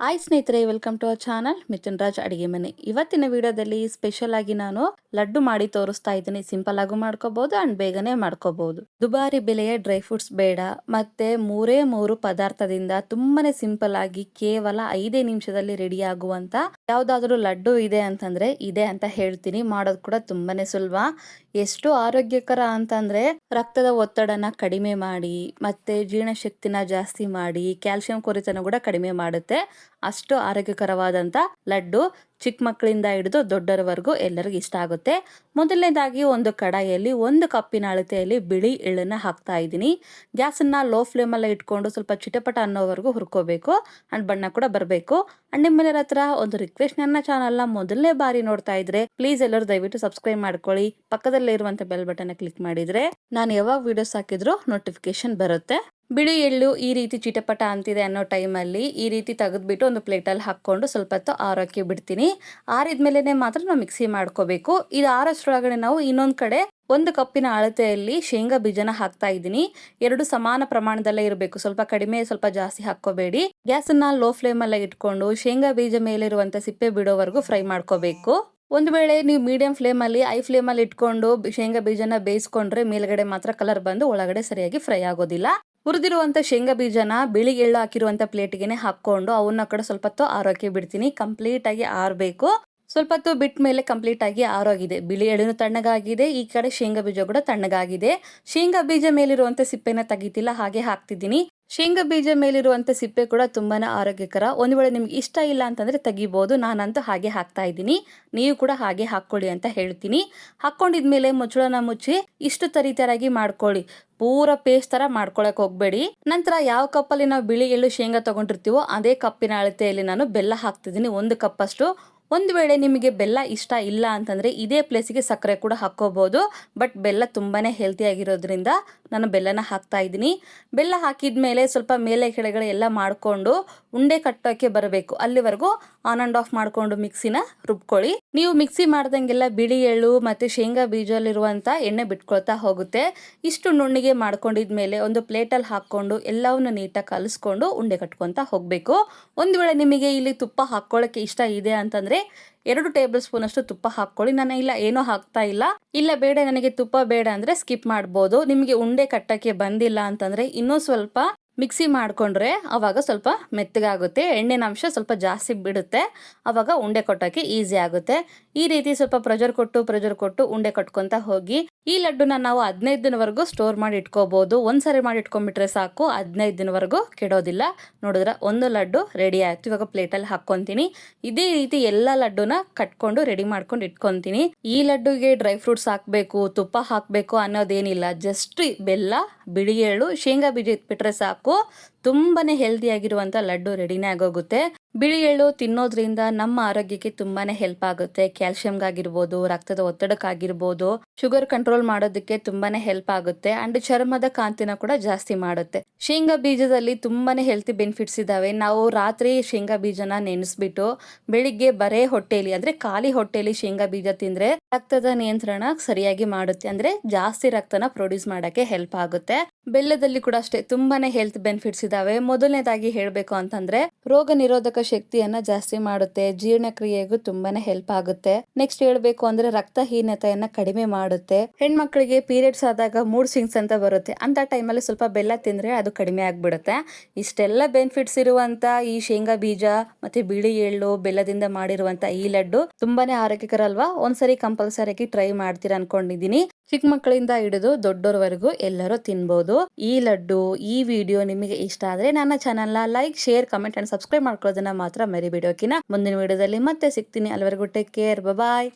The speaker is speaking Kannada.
ಹಾಯ್ ಸ್ನೇಹಿತರೆ, welcome to our channel Mithun Raj ಅಡಿಗೆ ಮನೆ. ಇವತ್ತಿನ ವಿಡಿಯೋದಲ್ಲಿ ಸ್ಪೆಷಲ್ ಆಗಿ ನಾನು ಲಡ್ಡು ಮಾಡಿ ತೋರಿಸ್ತಾ ಇದ್ದೀನಿ. ಸಿಂಪಲ್ ಆಗು ಮಾಡ್ಕೋಬಹುದು ಅಂಡ್ ಬೇಗನೆ ಮಾಡ್ಕೋಬಹುದು. ದುಬಾರಿ ಬೆಲೆಯ ಡ್ರೈ ಫ್ರೂಟ್ಸ್ ಬೇಡ, ಮತ್ತೆ ಮೂರು ಪದಾರ್ಥದಿಂದ ತುಂಬಾನೇ ಸಿಂಪಲ್ ಆಗಿ ಕೇವಲ 5 ನಿಮಿಷದಲ್ಲಿ ರೆಡಿ ಆಗುವಂತ ಯಾವ್ದಾದ್ರು ಲಡ್ಡು ಇದೆ ಅಂತಂದ್ರೆ ಇದೆ ಅಂತ ಹೇಳ್ತೀನಿ. ಮಾಡೋದು ಕೂಡ ತುಂಬಾನೇ ಸುಲಭ. ಎಷ್ಟು ಆರೋಗ್ಯಕರ ಅಂತಂದ್ರೆ ರಕ್ತದ ಒತ್ತಡನ ಕಡಿಮೆ ಮಾಡಿ, ಮತ್ತೆ ಜೀರ್ಣಶಕ್ತಿನ ಜಾಸ್ತಿ ಮಾಡಿ, ಕ್ಯಾಲ್ಸಿಯಂ ಕೊರತೆನ ಕೂಡ ಕಡಿಮೆ ಮಾಡುತ್ತೆ. ಅಷ್ಟು ಆರೋಗ್ಯಕರವಾದಂತ ಲಡ್ಡು ಚಿಕ್ಕ ಮಕ್ಕಳಿಂದ ಹಿಡಿದು ದೊಡ್ಡರವರೆಗೂ ಎಲ್ಲರಿಗೂ ಇಷ್ಟ ಆಗುತ್ತೆ. ಮೊದಲನೇದಾಗಿ ಒಂದು ಕಡಾಯಿಯಲ್ಲಿ 1 ಕಪ್ಪಿನ ಅಳತೆಯಲ್ಲಿ ಬಿಳಿ ಎಳ್ಳನ್ನ ಹಾಕ್ತಾ ಇದ್ದೀನಿ. ಗ್ಯಾಸನ್ನ ಲೋ ಫ್ಲೇಮಲ್ಲಿ ಇಟ್ಕೊಂಡು ಸ್ವಲ್ಪ ಚಿಟಪಟ ಅನ್ನೋವರೆಗೂ ಹುರ್ಕೋಬೇಕು ಅಂಡ್ ಬಣ್ಣ ಕೂಡ ಬರಬೇಕು. ಅಂಡ್ ನಿಮ್ಮೆಲ್ಲರ ಹತ್ರ ಒಂದು ರಿಕ್ವೆಸ್ಟ್, ನನ್ನ ಚಾನಲ್ನ ಮೊದಲನೇ ಬಾರಿ ನೋಡ್ತಾ ಇದ್ರೆ ಪ್ಲೀಸ್ ಎಲ್ಲರೂ ದಯವಿಟ್ಟು ಸಬ್ಸ್ಕ್ರೈಬ್ ಮಾಡ್ಕೊಳ್ಳಿ. ಪಕ್ಕದಲ್ಲೇ ಇರುವಂತ ಬೆಲ್ ಬಟನ್ ಕ್ಲಿಕ್ ಮಾಡಿದ್ರೆ ನಾನು ಯಾವಾಗ ವಿಡಿಯೋಸ್ ಹಾಕಿದ್ರು ನೋಟಿಫಿಕೇಶನ್ ಬರುತ್ತೆ. ಬಿಳಿ ಎಳ್ಳು ಈ ರೀತಿ ಚಿಟಪಟ ಅಂತಿದೆ ಅನ್ನೋ ಟೈಮಲ್ಲಿ ಈ ರೀತಿ ತೆಗೆದ್ಬಿಟ್ಟು ಒಂದು ಪ್ಲೇಟಲ್ಲಿ ಹಾಕ್ಕೊಂಡು ಸ್ವಲ್ಪ ಹೊತ್ತು ಆರೋಕ್ಕೆ ಬಿಡ್ತೀನಿ. ಆರಿದ್ಮೇಲೆ ಮಾತ್ರ ನಾವು ಮಿಕ್ಸಿ ಮಾಡ್ಕೋಬೇಕು. ಇದು ಆರೋಷ್ಟ್ರೊಳಗಡೆ ನಾವು ಇನ್ನೊಂದು ಕಡೆ 1 ಕಪ್ಪಿನ ಅಳತೆಯಲ್ಲಿ ಶೇಂಗಾ ಬೀಜನ ಹಾಕ್ತಾ ಇದ್ದೀನಿ. 2 ಸಮಾನ ಪ್ರಮಾಣದಲ್ಲೇ ಇರಬೇಕು. ಸ್ವಲ್ಪ ಕಡಿಮೆ ಸ್ವಲ್ಪ ಜಾಸ್ತಿ ಹಾಕೋಬೇಡಿ. ಗ್ಯಾಸನ್ನ ಲೋ ಫ್ಲೇಮಲ್ಲೇ ಇಟ್ಕೊಂಡು ಶೇಂಗಾ ಬೀಜ ಮೇಲಿರುವಂತ ಸಿಪ್ಪೆ ಬಿಡೋವರೆಗೂ ಫ್ರೈ ಮಾಡ್ಕೋಬೇಕು. ಒಂದು ವೇಳೆ ನೀವು ಮೀಡಿಯಂ ಫ್ಲೇಮಲ್ಲಿ ಐ ಫ್ಲೇಮಲ್ಲಿ ಇಟ್ಕೊಂಡು ಶೇಂಗಾ ಬೀಜನ ಬೇಯಿಸ್ಕೊಂಡ್ರೆ ಮೇಲ್ಗಡೆ ಮಾತ್ರ ಕಲರ್ ಬಂದು ಒಳಗಡೆ ಸರಿಯಾಗಿ ಫ್ರೈ ಆಗೋದಿಲ್ಲ. ಹುರಿದಿರುವಂತ ಶೇಂಗಾ ಬೀಜನ ಬಿಳಿ ಎಳ್ಳು ಹಾಕಿರುವಂತ ಪ್ಲೇಟ್ಗೆನೆ ಹಾಕೊಂಡು ಅವನ್ನ ಕಡೆ ಸ್ವಲ್ಪ ಹೊತ್ತು ಆರೋಕ್ಕೆ ಬಿಡ್ತೀನಿ. ಕಂಪ್ಲೀಟ್ ಆಗಿ ಆರಬೇಕು. ಸ್ವಲ್ಪ ಹೊತ್ತು ಬಿಟ್ಟ ಮೇಲೆ ಕಂಪ್ಲೀಟ್ ಆಗಿ ಆರೋಗಿದೆ. ಬಿಳಿ ಎಳ್ಳುನು ತಣ್ಣಗಾಗಿದೆ, ಈ ಕಡೆ ಶೇಂಗಾ ಬೀಜ ಕೂಡ ತಣ್ಣಗಾಗಿದೆ. ಶೇಂಗಾ ಬೀಜ ಮೇಲಿರುವಂತ ಸಿಪ್ಪೆನ ತೆಗಿತಿಲ್ಲ, ಹಾಗೆ ಹಾಕ್ತಿದ್ದೀನಿ. ಶೇಂಗಾ ಬೀಜ ಮೇಲಿರುವಂತ ಸಿಪ್ಪೆ ಕೂಡ ತುಂಬಾನೇ ಆರೋಗ್ಯಕರ. ಒಂದು ವೇಳೆ ನಿಮ್ಗೆ ಇಷ್ಟ ಇಲ್ಲ ಅಂತಂದ್ರೆ ತೆಗಿಬಹುದು. ನಾನಂತೂ ಹಾಗೆ ಹಾಕ್ತಾ ಇದ್ದೀನಿ. ನೀವು ಕೂಡ ಹಾಗೆ ಹಾಕೊಳ್ಳಿ ಅಂತ ಹೇಳ್ತೀನಿ. ಹಾಕೊಂಡಿದ್ಮೇಲೆ ಮುಚ್ಚಳನ ಮುಚ್ಚಿ ಇಷ್ಟು ತರಿತರಾಗಿ ಮಾಡ್ಕೊಳ್ಳಿ. ಪೂರ ಪೇಸ್ಟ್ ತರ ಮಾಡ್ಕೊಳಕ್ ಹೋಗ್ಬೇಡಿ. ನಂತರ ಯಾವ ಕಪ್ಪಲ್ಲಿ ನಾವು ಬಿಳಿ ಎಳ್ಳು ಶೇಂಗಾ ತಗೊಂಡಿರ್ತೀವೋ ಅದೇ ಕಪ್ಪಿನ ಅಳತೆಯಲ್ಲಿ ನಾನು ಬೆಲ್ಲ ಹಾಕ್ತಿದ್ದೀನಿ, 1 ಕಪ್ ಅಷ್ಟು. ಒಂದು ವೇಳೆ ನಿಮಗೆ ಬೆಲ್ಲ ಇಷ್ಟ ಇಲ್ಲ ಅಂತಂದ್ರೆ ಇದೇ ಪ್ಲೇಸಿಗೆ ಸಕ್ಕರೆ ಕೂಡ ಹಾಕೋಬಹುದು. ಬಟ್ ಬೆಲ್ಲ ತುಂಬಾನೇ ಹೆಲ್ತಿ ಆಗಿರೋದ್ರಿಂದ ನಾನು ಬೆಲ್ಲನ ಹಾಕ್ತಾ ಇದ್ದೀನಿ. ಬೆಲ್ಲ ಹಾಕಿದ್ಮೇಲೆ ಸ್ವಲ್ಪ ಮೇಲೆ ಕೆಳಗಡೆ ಎಲ್ಲ ಮಾಡ್ಕೊಂಡು ಉಂಡೆ ಕಟ್ಟೋಕೆ ಬರಬೇಕು. ಅಲ್ಲಿವರೆಗೂ ಆನ್ ಅಂಡ್ ಆಫ್ ಮಾಡ್ಕೊಂಡು ಮಿಕ್ಸಿನ ರುಬ್ಕೊಳ್ಳಿ. ನೀವು ಮಿಕ್ಸಿ ಮಾಡ್ದಂಗೆಲ್ಲ ಬಿಳಿ ಎಳ್ಳು ಮತ್ತೆ ಶೇಂಗಾ ಬೀಜಲ್ಲಿರುವಂತ ಎಣ್ಣೆ ಬಿಟ್ಕೊಳ್ತಾ ಹೋಗುತ್ತೆ. ಇಷ್ಟು ನುಣ್ಣಿಗೆ ಮಾಡ್ಕೊಂಡಿದ್ಮೇಲೆ ಒಂದು ಪ್ಲೇಟಲ್ಲಿ ಹಾಕೊಂಡು ಎಲ್ಲವನ್ನು ನೀಟಾಗಿ ಕಲಿಸ್ಕೊಂಡು ಉಂಡೆ ಕಟ್ಕೊಂತ ಹೋಗ್ಬೇಕು. ಒಂದು ವೇಳೆ ನಿಮಗೆ ಇಲ್ಲಿ ತುಪ್ಪ ಹಾಕೊಳ್ಳೋಕೆ ಇಷ್ಟ ಇದೆ ಅಂತಂದ್ರೆ 2 ಟೇಬಲ್ ಸ್ಪೂನ್ ಅಷ್ಟು ತುಪ್ಪ ಹಾಕೊಳ್ಳಿ. ನಾನು ಇಲ್ಲ ಏನೂ ಹಾಕ್ತಾ ಇಲ್ಲ. ಇಲ್ಲ ಬೇಡ ನನಗೆ ತುಪ್ಪ ಬೇಡ ಅಂದ್ರೆ ಸ್ಕಿಪ್ ಮಾಡ್ಬೋದು. ನಿಮಗೆ ಉಂಡೆ ಕಟ್ಟಕ್ಕೆ ಬಂದಿಲ್ಲ ಅಂತಂದ್ರೆ ಇನ್ನೂ ಸ್ವಲ್ಪ ಮಿಕ್ಸಿ ಮಾಡ್ಕೊಂಡ್ರೆ ಅವಾಗ ಸ್ವಲ್ಪ ಮೆತ್ತಗಾಗುತ್ತೆ. ಎಣ್ಣೆನ ಅಂಶ ಸ್ವಲ್ಪ ಜಾಸ್ತಿ ಬಿಡುತ್ತೆ, ಅವಾಗ ಉಂಡೆ ಕೊಟ್ಟೋಕೆ ಈಸಿ ಆಗುತ್ತೆ. ಈ ರೀತಿ ಸ್ವಲ್ಪ ಪ್ರೆಷರ್ ಕೊಟ್ಟು ಉಂಡೆ ಕಟ್ಕೊಂತ ಹೋಗಿ. ಈ ಲಡ್ಡುನ ನಾವು 15 ದಿನವರೆಗೂ ಸ್ಟೋರ್ ಮಾಡಿ ಇಟ್ಕೋಬಹುದು. ಒಂದ್ಸರಿ ಮಾಡಿ ಇಟ್ಕೊಂಡ್ಬಿಟ್ರೆ ಸಾಕು, 15 ದಿನವರೆಗೂ ಕೆಡೋದಿಲ್ಲ. ನೋಡಿದ್ರ ಒಂದು ಲಡ್ಡು ರೆಡಿ ಆಯ್ತು. ಇವಾಗ ಪ್ಲೇಟಲ್ಲಿ ಹಾಕೊಂತೀನಿ. ಇದೇ ರೀತಿ ಎಲ್ಲ ಲಡ್ಡುನ ಕಟ್ಕೊಂಡು ರೆಡಿ ಮಾಡ್ಕೊಂಡು ಇಟ್ಕೊಂತೀನಿ. ಈ ಲಡ್ಡುಗೆ ಡ್ರೈ ಫ್ರೂಟ್ಸ್ ಹಾಕ್ಬೇಕು, ತುಪ್ಪ ಹಾಕ್ಬೇಕು ಅನ್ನೋದೇನಿಲ್ಲ. ಜಸ್ಟ್ ಬೆಲ್ಲ, ಬಿಳಿ ಎಳ್ಳು, ಶೇಂಗಾ ಬೀಜ ಇಟ್ಬಿಟ್ರೆ ಸಾಕು. ತುಂಬಾನೇ ಹೆಲ್ದಿ ಆಗಿರುವಂತ ಲಡ್ಡು ರೆಡಿನೇ ಆಗೋಗುತ್ತೆ. ಬಿಳಿ ಎಳ್ಳು ತಿನ್ನೋದ್ರಿಂದ ನಮ್ಮ ಆರೋಗ್ಯಕ್ಕೆ ತುಂಬಾನೇ ಹೆಲ್ಪ್ ಆಗುತ್ತೆ. ಕ್ಯಾಲ್ಸಿಯಂಗಾಗಿರ್ಬೋದು, ರಕ್ತದ ಒತ್ತಡಕ್ಕಾಗಿರ್ಬೋದು, ಶುಗರ್ ಕಂಟ್ರೋಲ್ ಮಾಡೋದಕ್ಕೆ ತುಂಬಾನೇ ಹೆಲ್ಪ್ ಆಗುತ್ತೆ. ಅಂಡ್ ಚರ್ಮದ ಕಾಂತಿನ ಕೂಡ ಜಾಸ್ತಿ ಮಾಡುತ್ತೆ. ಶೇಂಗಾ ಬೀಜದಲ್ಲಿ ತುಂಬಾನೇ ಹೆಲ್ತಿ ಬೆನಿಫಿಟ್ಸ್ ಇದಾವೆ. ನಾವು ರಾತ್ರಿ ಶೇಂಗಾ ಬೀಜನ ನೆನೆಸ್ಬಿಟ್ಟು ಬೆಳಿಗ್ಗೆ ಬರೇ ಹೊಟ್ಟೆಲಿ ಅಂದ್ರೆ ಖಾಲಿ ಹೊಟ್ಟೆಲಿ ಶೇಂಗಾ ಬೀಜ ತಿಂದ್ರೆ ರಕ್ತದ ನಿಯಂತ್ರಣ ಸರಿಯಾಗಿ ಮಾಡುತ್ತೆ. ಅಂದ್ರೆ ಜಾಸ್ತಿ ರಕ್ತನ ಪ್ರೊಡ್ಯೂಸ್ ಮಾಡಕ್ಕೆ ಹೆಲ್ಪ್ ಆಗುತ್ತೆ. ಬೆಲ್ಲದಲ್ಲಿ ಕೂಡ ಅಷ್ಟೇ ತುಂಬಾನೇ ಹೆಲ್ತ್ ಬೆನಿಫಿಟ್ಸ್ ಇದಾವೆ. ಮೊದಲನೇದಾಗಿ ಹೇಳ್ಬೇಕು ಅಂತಂದ್ರೆ ರೋಗ ನಿರೋಧಕ ಶಕ್ತಿಯನ್ನ ಜಾಸ್ತಿ ಮಾಡುತ್ತೆ. ಜೀರ್ಣಕ್ರಿಯೆಗೂ ತುಂಬಾನೇ ಹೆಲ್ಪ್ ಆಗುತ್ತೆ. ನೆಕ್ಸ್ಟ್ ಹೇಳ್ಬೇಕು ಅಂದ್ರೆ ರಕ್ತಹೀನತೆಯನ್ನ ಕಡಿಮೆ ಮಾಡುತ್ತೆ. ಹೆಣ್ಮಕ್ಳಿಗೆ ಪೀರಿಯಡ್ಸ್ ಆದಾಗ ಮೂಡ್ ಸ್ವಿಂಗ್ಸ್ ಅಂತ ಬರುತ್ತೆ. ಅಂತ ಟೈಮಲ್ಲಿ ಸ್ವಲ್ಪ ಬೆಲ್ಲ ತಿಂದ್ರೆ ಅದು ಕಡಿಮೆ ಆಗ್ಬಿಡುತ್ತೆ. ಇಷ್ಟೆಲ್ಲ ಬೆನಿಫಿಟ್ಸ್ ಇರುವಂತ ಈ ಶೇಂಗಾ ಬೀಜ ಮತ್ತೆ ಬಿಳಿ ಎಳ್ಳು ಬೆಲ್ಲದಿಂದ ಮಾಡಿರುವಂತ ಈ ಲಡ್ಡು ತುಂಬಾನೇ ಆರೋಗ್ಯಕರ ಅಲ್ವಾ? ಒಂದ್ಸರಿ ಕಂಪಲ್ಸರಿ ಟ್ರೈ ಮಾಡ್ತೀರಾ ಅನ್ಕೊಂಡಿದೀನಿ. ಚಿಕ್ಕ ಮಕ್ಕಳಿಂದ ಹಿಡಿದು ದೊಡ್ಡೋರ್ವರೆಗೂ ಎಲ್ಲರೂ ತಿನ್ಬಹುದು. ಈ ಲಡ್ಡು, ಈ ವಿಡಿಯೋ ನಿಮಗೆ ಇಷ್ಟ ಆದ್ರೆ ನನ್ನ ಚಾನಲ್ನ like, share, comment and subscribe ಮಾಡ್ಕೊಳ್ಳೋದನ್ನ ಮಾತ್ರ ಮರಿಬೇಡಿ. ಓಕೆನಾ? ಮುಂದಿನ ವಿಡಿಯೋದಲ್ಲಿ ಮತ್ತೆ ಸಿಗ್ತೀನಿ. ಅಲ್ಲಿವರೆಗೂ ಟೇಕ್ ಕೇರ್, ಬಾಯ್.